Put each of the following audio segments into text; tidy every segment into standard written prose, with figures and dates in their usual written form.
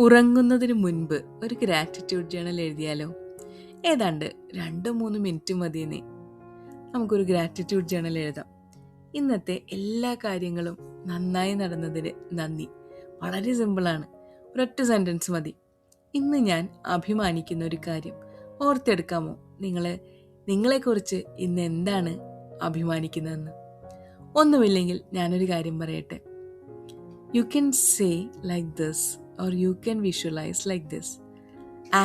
ഉറങ്ങുന്നതിന് മുൻപ് ഒരു ഗ്രാറ്റിറ്റ്യൂഡ് ജേണൽ എഴുതിയാലോ? ഏതാണ്ട് 2-3 മിനിറ്റ് മതിയെന്നേ. നമുക്കൊരു ഗ്രാറ്റിറ്റ്യൂഡ് ജേണൽ എഴുതാം. ഇന്നത്തെ എല്ലാ കാര്യങ്ങളും നന്നായി നടന്നതിന് നന്ദി. വളരെ സിമ്പിളാണ്. ഒരൊറ്റ സെൻറ്റൻസ് മതി. ഇന്ന് ഞാൻ അഭിമാനിക്കുന്ന ഒരു കാര്യം ഓർത്തെടുക്കാമോ? നിങ്ങളെക്കുറിച്ച് ഇന്ന് എന്താണ് അഭിമാനിക്കുന്നതെന്ന്. ഒന്നുമില്ലെങ്കിൽ ഞാനൊരു കാര്യം പറയട്ടെ. You can say like this, or you can visualize like this.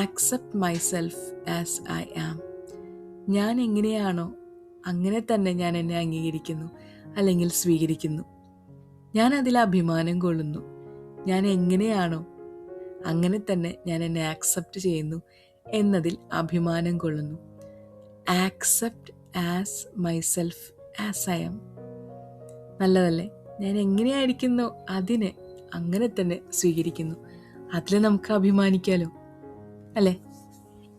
Accept myself as I am. ഞാൻ എങ്ങനെയാണോ അങ്ങനെ തന്നെ ഞാൻ എന്നെ അംഗീകരിക്കുന്നു അല്ലെങ്കിൽ സ്വീകരിക്കുന്നു. ഞാൻ അതിൽ അഭിമാനം കൊള്ളുന്നു. ഞാൻ എങ്ങനെയാണോ അങ്ങനെ തന്നെ ഞാൻ എന്നെ ആക്സെപ്റ്റ് ചെയ്യുന്നു എന്നതിൽ അഭിമാനം കൊള്ളുന്നു. Accept as myself as I am. നല്ലതല്ലേ? ഞാൻ എങ്ങനെയായിരിക്കുന്നോ അതിനെ അങ്ങനെ തന്നെ സ്വീകരിക്കുന്നു. അതിൽ നമുക്ക് അഭിമാനിക്കാലോ, അല്ലേ?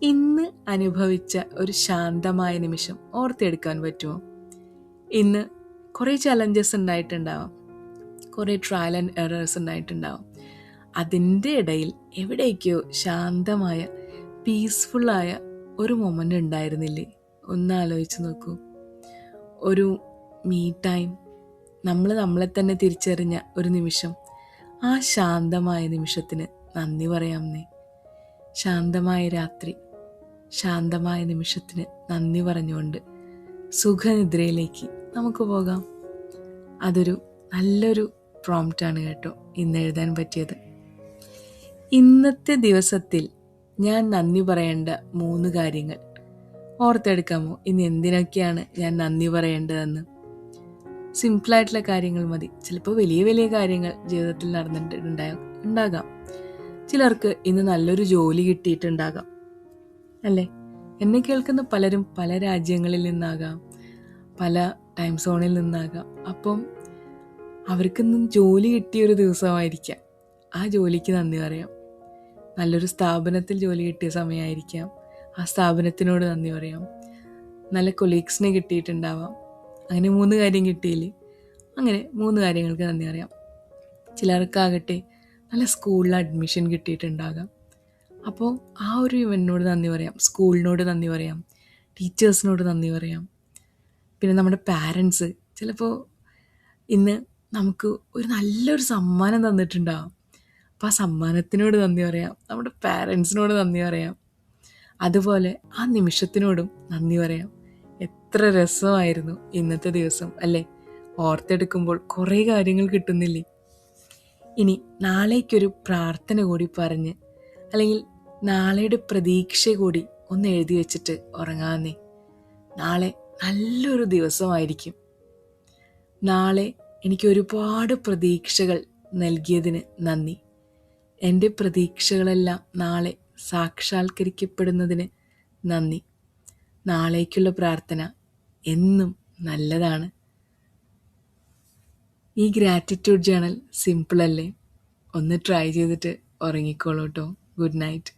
ഇന്ന് അനുഭവിച്ച ഒരു ശാന്തമായ നിമിഷം ഓർത്തെടുക്കാൻ പറ്റുമോ? ഇന്ന് കുറേ ചലഞ്ചസ് ഉണ്ടായിട്ടുണ്ടാവാം, കുറേ ട്രയൽ ആൻഡ് എറേഴ്സ് ഉണ്ടായിട്ടുണ്ടാവാം. അതിൻ്റെ ഇടയിൽ എവിടേക്കോ ശാന്തമായ പീസ്ഫുള്ളായ ഒരു മൊമെൻ്റ് ഉണ്ടായിരുന്നില്ലേ? ഒന്ന് ആലോചിച്ച് നോക്കൂ. ഒരു മീ ടൈം, നമ്മൾ നമ്മളെ തന്നെ തിരിച്ചറിഞ്ഞ ഒരു നിമിഷം. ആ ശാന്തമായ നിമിഷത്തിന് നന്ദി പറയാമെന്നേ. ശാന്തമായ രാത്രി, ശാന്തമായ നിമിഷത്തിന് നന്ദി പറഞ്ഞുകൊണ്ട് സുഖനിദ്രയിലേക്ക് നമുക്ക് പോകാം. അതൊരു നല്ലൊരു പ്രോംപ്റ്റാണ് കേട്ടോ ഇന്ന് എഴുതാൻ പറ്റിയത്. ഇന്നത്തെ ദിവസത്തിൽ ഞാൻ നന്ദി പറയേണ്ട 3 കാര്യങ്ങൾ ഓർത്തെടുക്കാമോ? ഇന്ന് എന്തിനൊക്കെയാണ് ഞാൻ നന്ദി പറയേണ്ടതെന്ന്. സിമ്പിളായിട്ടുള്ള കാര്യങ്ങൾ മതി. ചിലപ്പോൾ വലിയ വലിയ കാര്യങ്ങൾ ജീവിതത്തിൽ നടന്നിട്ടുണ്ടാകാം. ചിലർക്ക് ഇന്ന് നല്ലൊരു ജോലി കിട്ടിയിട്ടുണ്ടാകാം, അല്ലേ? എന്നെ കേൾക്കുന്ന പലരും പല രാജ്യങ്ങളിൽ നിന്നാകാം, പല ടൈം സോണിൽ നിന്നാകാം. അപ്പം അവർക്കിന്ന് ജോലി കിട്ടിയൊരു ദിവസമായിരിക്കാം. ആ ജോലിക്ക് നന്ദി പറയാം. നല്ലൊരു സ്ഥാപനത്തിൽ ജോലി കിട്ടിയ സമയമായിരിക്കാം. ആ സ്ഥാപനത്തിനോട് നന്ദി പറയാം. നല്ല കൊളീഗ്സിനെ കിട്ടിയിട്ടുണ്ടാവാം. അങ്ങനെ 3 കാര്യം കിട്ടിയില്ലേ? അങ്ങനെ 3 കാര്യങ്ങൾക്ക് നന്ദി പറയാം. ചിലർക്കാകട്ടെ നല്ല സ്കൂളിൽ അഡ്മിഷൻ കിട്ടിയിട്ടുണ്ടാകാം. അപ്പോൾ ആ ഒരു ഇവൻറ്റിനോട് നന്ദി പറയാം, സ്കൂളിനോട് നന്ദി പറയാം, ടീച്ചേഴ്സിനോട് നന്ദി പറയാം. പിന്നെ നമ്മുടെ പാരൻസ് ചിലപ്പോൾ ഇന്ന് നമുക്ക് ഒരു നല്ലൊരു സമ്മാനം തന്നിട്ടുണ്ടാകും. അപ്പോൾ ആ സമ്മാനത്തിനോട് നന്ദി പറയാം, നമ്മുടെ പാരൻസിനോട് നന്ദി പറയാം. അതുപോലെ ആ നിമിഷത്തിനോടും നന്ദി പറയാം. എത്ര രസമായിരുന്നു ഇന്നത്തെ ദിവസം, അല്ലേ? ഓർത്തെടുക്കുമ്പോൾ കുറേ കാര്യങ്ങൾ കിട്ടുന്നില്ലേ? ഇനി നാളേക്കൊരു പ്രാർത്ഥന കൂടി പറഞ്ഞ്, അല്ലെങ്കിൽ നാളെയുടെ പ്രതീക്ഷ കൂടി ഒന്ന് എഴുതി വെച്ചിട്ട് ഉറങ്ങാന്നേ. നാളെ നല്ലൊരു ദിവസമായിരിക്കും. നാളെ എനിക്ക് ഒരുപാട് പ്രതീക്ഷകൾ നൽകിയതിന് നന്ദി. എൻ്റെ പ്രതീക്ഷകളെല്ലാം നാളെ സാക്ഷാത്കരിക്കപ്പെടുന്നതിന് നന്ദി. നാളേക്കുള്ള പ്രാർത്ഥന എന്നും നല്ലതാണ്. ഈ ഗ്രാറ്റിറ്റ്യൂഡ് ജേണൽ സിമ്പിളല്ലേ? ഒന്ന് ട്രൈ ചെയ്തിട്ട് ഉറങ്ങിക്കോളൂ കേട്ടോ. Good night.